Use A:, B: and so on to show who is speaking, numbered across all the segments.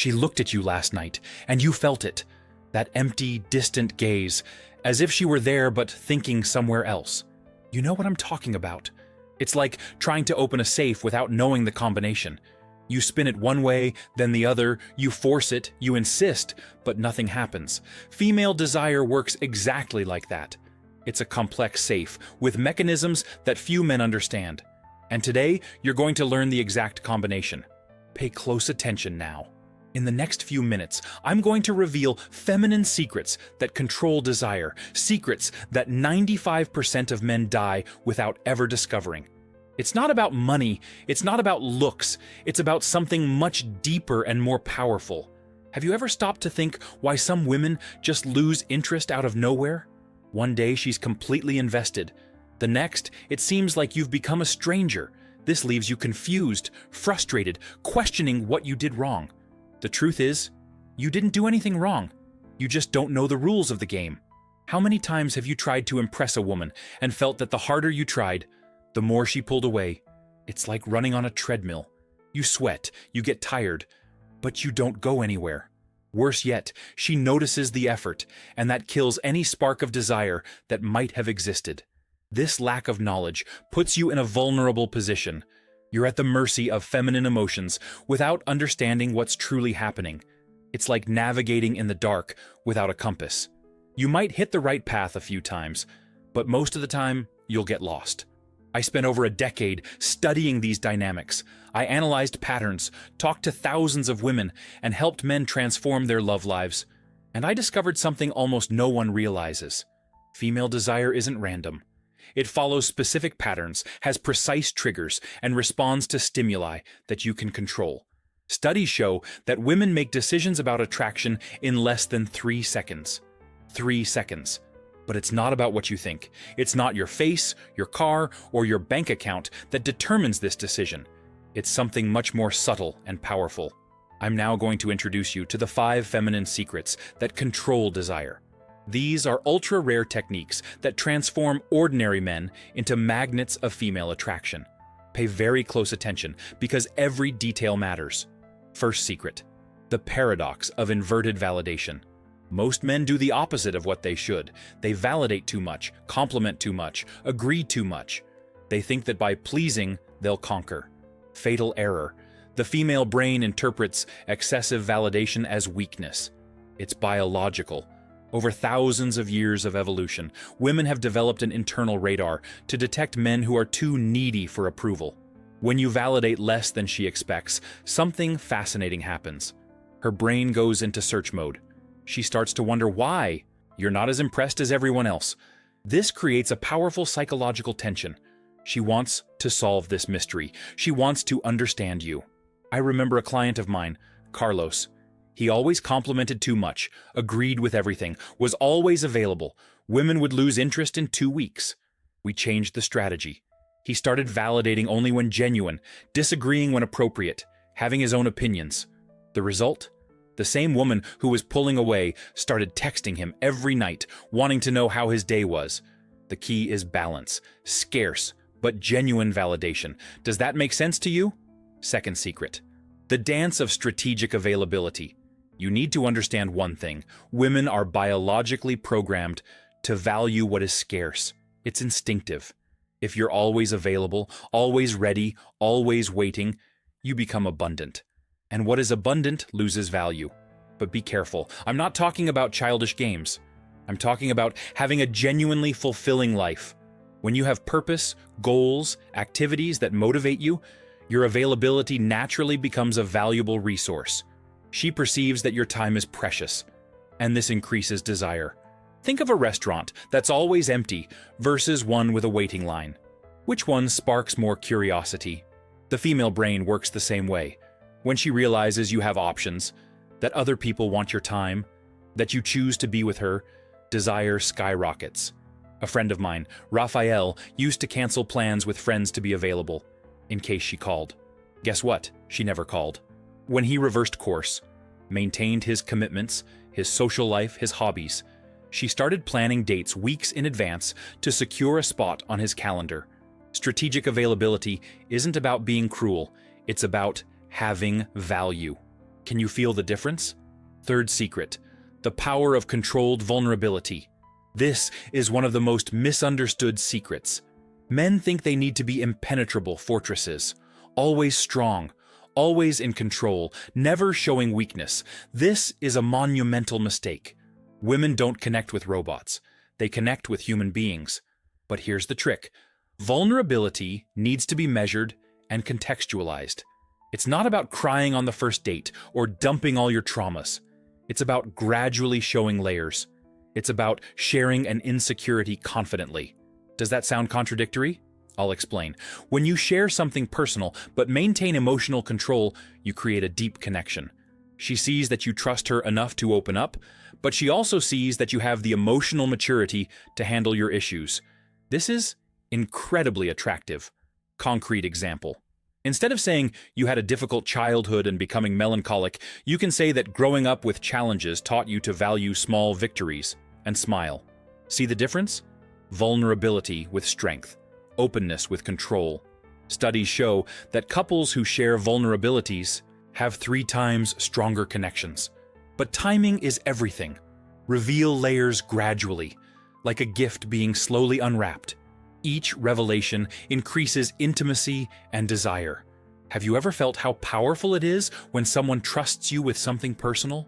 A: She looked at you last night, and you felt it. That empty, distant gaze, as if she were there but thinking somewhere else. You know what I'm talking about. It's like trying to open a safe without knowing the combination. You spin it one way, then the other, you force it, you insist, but nothing happens. Female desire works exactly like that. It's a complex safe, with mechanisms that few men understand. And today, you're going to learn the exact combination. Pay close attention now. In the next few minutes, I'm going to reveal feminine secrets that control desire, secrets that 95% of men die without ever discovering. It's not about money, it's not about looks, it's about something much deeper and more powerful. Have you ever stopped to think why some women just lose interest out of nowhere? One day she's completely invested. The next, it seems like you've become a stranger. This leaves you confused, frustrated, questioning what you did wrong. The truth is, you didn't do anything wrong. You just don't know the rules of the game. How many times have you tried to impress a woman and felt that the harder you tried, the more she pulled away? It's like running on a treadmill. You sweat, you get tired, but you don't go anywhere. Worse yet, she notices the effort, and that kills any spark of desire that might have existed. This lack of knowledge puts you in a vulnerable position. You're at the mercy of feminine emotions without understanding what's truly happening. It's like navigating in the dark without a compass. You might hit the right path a few times, but most of the time, you'll get lost. I spent over a decade studying these dynamics. I analyzed patterns, talked to thousands of women, and helped men transform their love lives. And I discovered something almost no one realizes. Female desire isn't random. It follows specific patterns, has precise triggers, and responds to stimuli that you can control. Studies show that women make decisions about attraction in less than 3 seconds. 3 seconds. But it's not about what you think. It's not your face, your car, or your bank account that determines this decision. It's something much more subtle and powerful. I'm now going to introduce you to the 5 feminine secrets that control desire. These are ultra-rare techniques that transform ordinary men into magnets of female attraction. Pay very close attention because every detail matters. First secret: the paradox of inverted validation. Most men do the opposite of what they should. They validate too much, compliment too much, agree too much. They think that by pleasing, they'll conquer. Fatal error. The female brain interprets excessive validation as weakness. It's biological. Over thousands of years of evolution, women have developed an internal radar to detect men who are too needy for approval. When you validate less than she expects, something fascinating happens. Her brain goes into search mode. She starts to wonder why you're not as impressed as everyone else. This creates a powerful psychological tension. She wants to solve this mystery. She wants to understand you. I remember a client of mine, Carlos. He always complimented too much, agreed with everything, was always available. Women would lose interest in 2 weeks. We changed the strategy. He started validating only when genuine, disagreeing when appropriate, having his own opinions. The result? The same woman who was pulling away started texting him every night, wanting to know how his day was. The key is balance, scarce but genuine validation. Does that make sense to you? Second secret: the dance of strategic availability. You need to understand one thing. Women are biologically programmed to value what is scarce. It's instinctive. If you're always available, always ready, always waiting, you become abundant. And what is abundant loses value. But be careful. I'm not talking about childish games. I'm talking about having a genuinely fulfilling life. When you have purpose, goals, activities that motivate you, your availability naturally becomes a valuable resource. She perceives that your time is precious, and this increases desire. Think of a restaurant that's always empty versus one with a waiting line. Which one sparks more curiosity? The female brain works the same way. When she realizes you have options, that other people want your time, that you choose to be with her, desire skyrockets. A friend of mine, Raphael, used to cancel plans with friends to be available, in case she called. Guess what? She never called. When he reversed course, maintained his commitments, his social life, his hobbies, she started planning dates weeks in advance to secure a spot on his calendar. Strategic availability isn't about being cruel, it's about having value. Can you feel the difference? Third secret, the power of controlled vulnerability. This is one of the most misunderstood secrets. Men think they need to be impenetrable fortresses, always strong, always in control, never showing weakness. This is a monumental mistake. Women don't connect with robots. They connect with human beings. But here's the trick. Vulnerability needs to be measured and contextualized. It's not about crying on the first date or dumping all your traumas. It's about gradually showing layers. It's about sharing an insecurity confidently. Does that sound contradictory? I'll explain. When you share something personal but maintain emotional control, you create a deep connection. She sees that you trust her enough to open up, but she also sees that you have the emotional maturity to handle your issues. This is incredibly attractive. Concrete example. Instead of saying you had a difficult childhood and becoming melancholic, you can say that growing up with challenges taught you to value small victories and smile. See the difference? Vulnerability with strength, openness with control. Studies show that couples who share vulnerabilities have 3 times stronger connections. But timing is everything. Reveal layers gradually, like a gift being slowly unwrapped. Each revelation increases intimacy and desire. Have you ever felt how powerful it is when someone trusts you with something personal?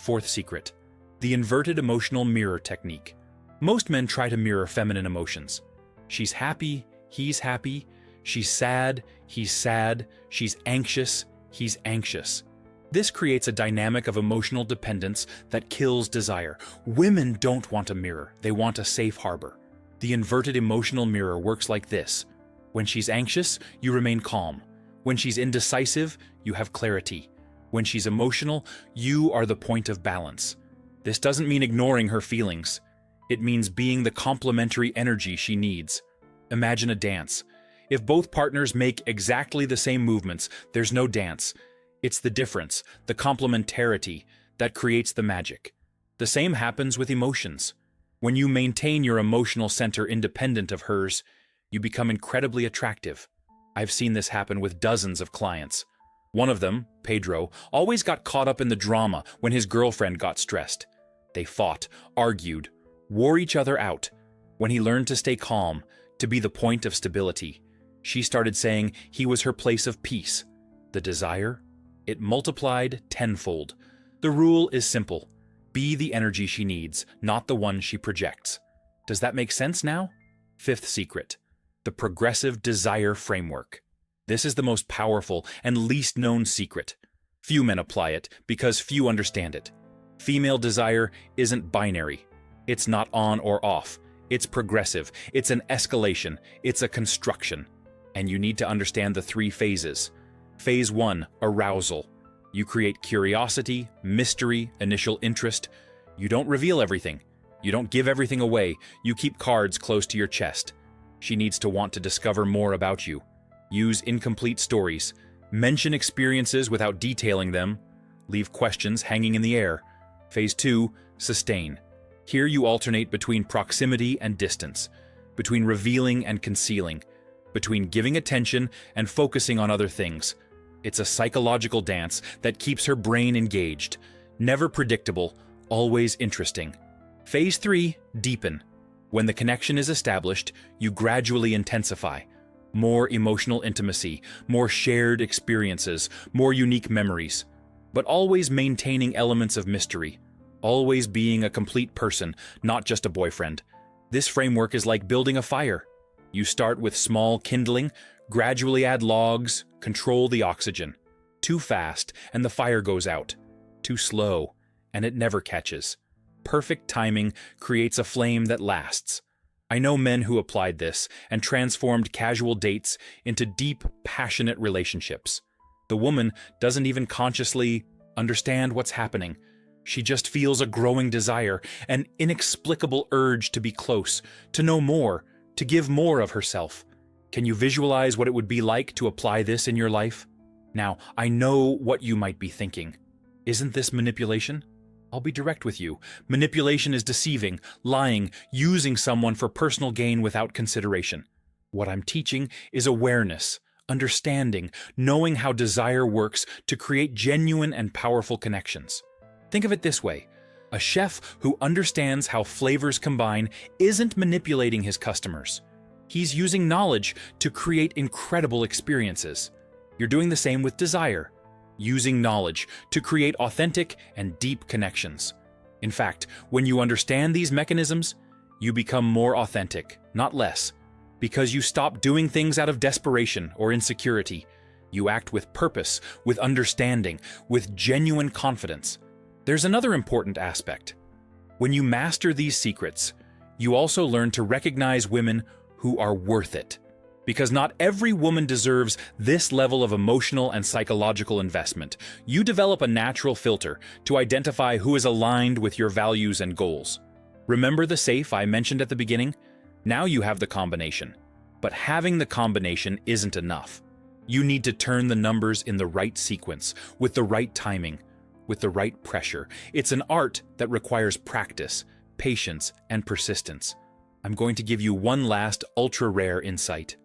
A: Fourth secret, the inverted emotional mirror technique. Most men try to mirror feminine emotions. She's happy, he's happy. She's sad, he's sad. She's anxious, he's anxious. This creates a dynamic of emotional dependence that kills desire. Women don't want a mirror, they want a safe harbor. The inverted emotional mirror works like this. When she's anxious, you remain calm. When she's indecisive, you have clarity. When she's emotional, you are the point of balance. This doesn't mean ignoring her feelings. It means being the complementary energy she needs. Imagine a dance. If both partners make exactly the same movements, there's no dance. It's the difference, the complementarity, that creates the magic. The same happens with emotions. When you maintain your emotional center independent of hers, you become incredibly attractive. I've seen this happen with dozens of clients. One of them, Pedro, always got caught up in the drama when his girlfriend got stressed. They fought, argued, wore each other out. When he learned to stay calm, to be the point of stability, she started saying he was her place of peace. The desire? It multiplied tenfold. The rule is simple. Be the energy she needs, not the one she projects. Does that make sense now? Fifth secret, the progressive desire framework. This is the most powerful and least known secret. Few men apply it because few understand it. Female desire isn't binary. It's not on or off. It's progressive. It's an escalation. It's a construction. And you need to understand the 3 phases. Phase 1, arousal. You create curiosity, mystery, initial interest. You don't reveal everything. You don't give everything away. You keep cards close to your chest. She needs to want to discover more about you. Use incomplete stories. Mention experiences without detailing them. Leave questions hanging in the air. Phase 2, sustain. Here you alternate between proximity and distance, between revealing and concealing, between giving attention and focusing on other things. It's a psychological dance that keeps her brain engaged. Never predictable, always interesting. Phase 3, deepen. When the connection is established, you gradually intensify. More emotional intimacy, more shared experiences, more unique memories. But always maintaining elements of mystery. Always being a complete person, not just a boyfriend. This framework is like building a fire. You start with small kindling, gradually add logs, control the oxygen. Too fast, and the fire goes out. Too slow, and it never catches. Perfect timing creates a flame that lasts. I know men who applied this and transformed casual dates into deep, passionate relationships. The woman doesn't even consciously understand what's happening. She just feels a growing desire, an inexplicable urge to be close, to know more, to give more of herself. Can you visualize what it would be like to apply this in your life? Now, I know what you might be thinking. Isn't this manipulation? I'll be direct with you. Manipulation is deceiving, lying, using someone for personal gain without consideration. What I'm teaching is awareness, understanding, knowing how desire works to create genuine and powerful connections. Think of it this way. A chef who understands how flavors combine isn't manipulating his customers. He's using knowledge to create incredible experiences. You're doing the same with desire, using knowledge to create authentic and deep connections. In fact, when you understand these mechanisms, you become more authentic, not less, because you stop doing things out of desperation or insecurity. You act with purpose, with understanding, with genuine confidence. There's another important aspect. When you master these secrets, you also learn to recognize women who are worth it. Because not every woman deserves this level of emotional and psychological investment. You develop a natural filter to identify who is aligned with your values and goals. Remember the safe I mentioned at the beginning? Now you have the combination. But having the combination isn't enough. You need to turn the numbers in the right sequence, with the right timing, with the right pressure. It's an art that requires practice, patience, and persistence. I'm going to give you one last ultra-rare insight.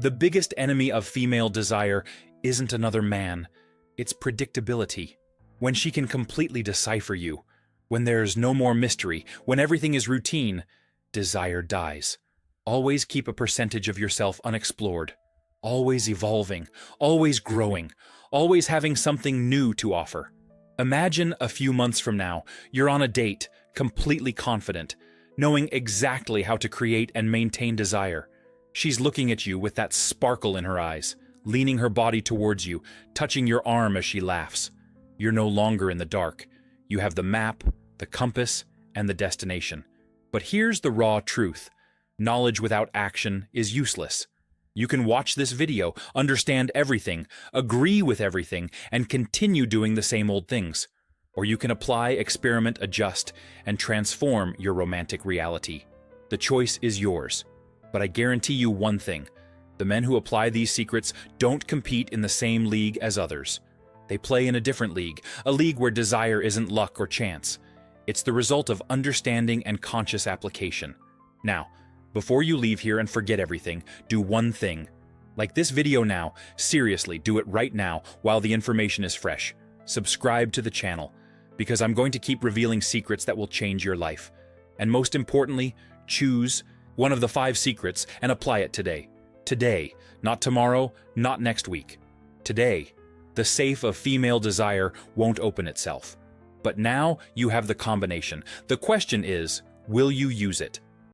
A: The biggest enemy of female desire isn't another man, it's predictability. When she can completely decipher you, when there's no more mystery, when everything is routine, desire dies. Always keep a percentage of yourself unexplored, always evolving, always growing, always having something new to offer. Imagine a few months from now, you're on a date, completely confident, knowing exactly how to create and maintain desire. She's looking at you with that sparkle in her eyes, leaning her body towards you, touching your arm as she laughs. You're no longer in the dark. You have the map, the compass, and the destination. But here's the raw truth. Knowledge without action is useless. You can watch this video, understand everything, agree with everything, and continue doing the same old things. Or you can apply, experiment, adjust, and transform your romantic reality. The choice is yours. But I guarantee you one thing. The men who apply these secrets don't compete in the same league as others. They play in a different league, a league where desire isn't luck or chance. It's the result of understanding and conscious application. Now, before you leave here and forget everything, do one thing. Like this video now, seriously, do it right now while the information is fresh. Subscribe to the channel, because I'm going to keep revealing secrets that will change your life. And most importantly, choose one of the 5 secrets and apply it today. Today, not tomorrow, not next week. Today, the safe of female desire won't open itself. But now you have the combination. The question is, will you use it?